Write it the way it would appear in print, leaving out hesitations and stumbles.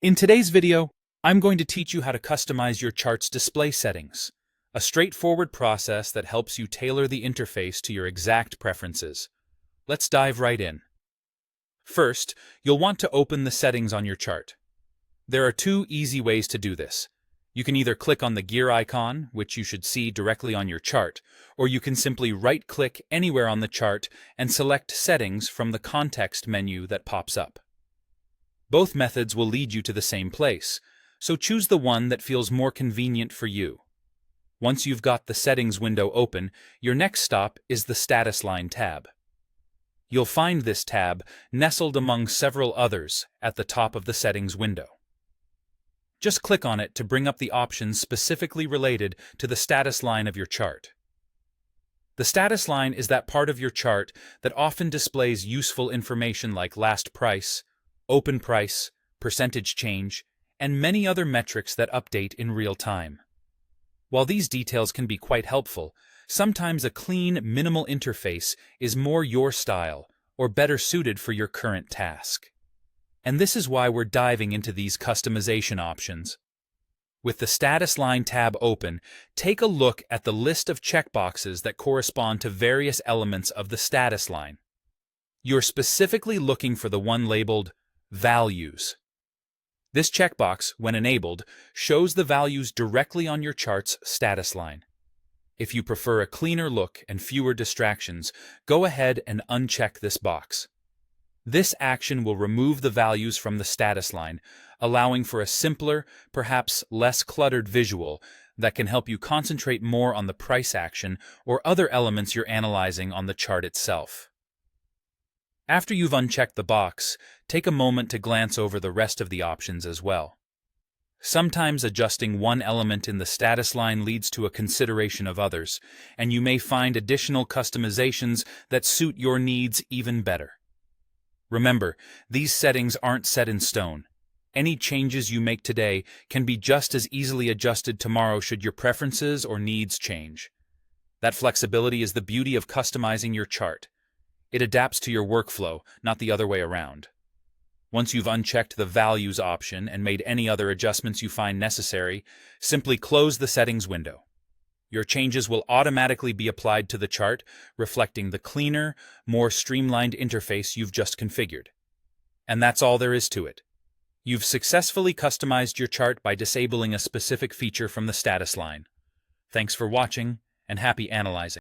In today's video, I'm going to teach you how to customize your chart's display settings, a straightforward process that helps you tailor the interface to your exact preferences. Let's dive right in. First, you'll want to open the settings on your chart. There are two easy ways to do this. You can either click on the gear icon, which you should see directly on your chart, or you can simply right-click anywhere on the chart and select Settings from the context menu that pops up. Both methods will lead you to the same place, so choose the one that feels more convenient for you. Once you've got the Settings window open, your next stop is the Status Line tab. You'll find this tab nestled among several others at the top of the Settings window. Just click on it to bring up the options specifically related to the status line of your chart. The status line is that part of your chart that often displays useful information like last price, open price, percentage change, and many other metrics that update in real time. While these details can be quite helpful, sometimes a clean, minimal interface is more your style or better suited for your current task. And this is why we're diving into these customization options. With the Status Line tab open, take a look at the list of checkboxes that correspond to various elements of the status line. You're specifically looking for the one labeled Values. This checkbox, when enabled, shows the values directly on your chart's status line. If you prefer a cleaner look and fewer distractions, go ahead and uncheck this box. This action will remove the values from the status line, allowing for a simpler, perhaps less cluttered visual that can help you concentrate more on the price action or other elements you're analyzing on the chart itself. After you've unchecked the box, take a moment to glance over the rest of the options as well. Sometimes adjusting one element in the status line leads to a consideration of others, and you may find additional customizations that suit your needs even better. Remember, these settings aren't set in stone. Any changes you make today can be just as easily adjusted tomorrow should your preferences or needs change. That flexibility is the beauty of customizing your chart. It adapts to your workflow, not the other way around. Once you've unchecked the Values option and made any other adjustments you find necessary, simply close the settings window. Your changes will automatically be applied to the chart, reflecting the cleaner, more streamlined interface you've just configured. And that's all there is to it. You've successfully customized your chart by disabling a specific feature from the status line. Thanks for watching, and happy analyzing.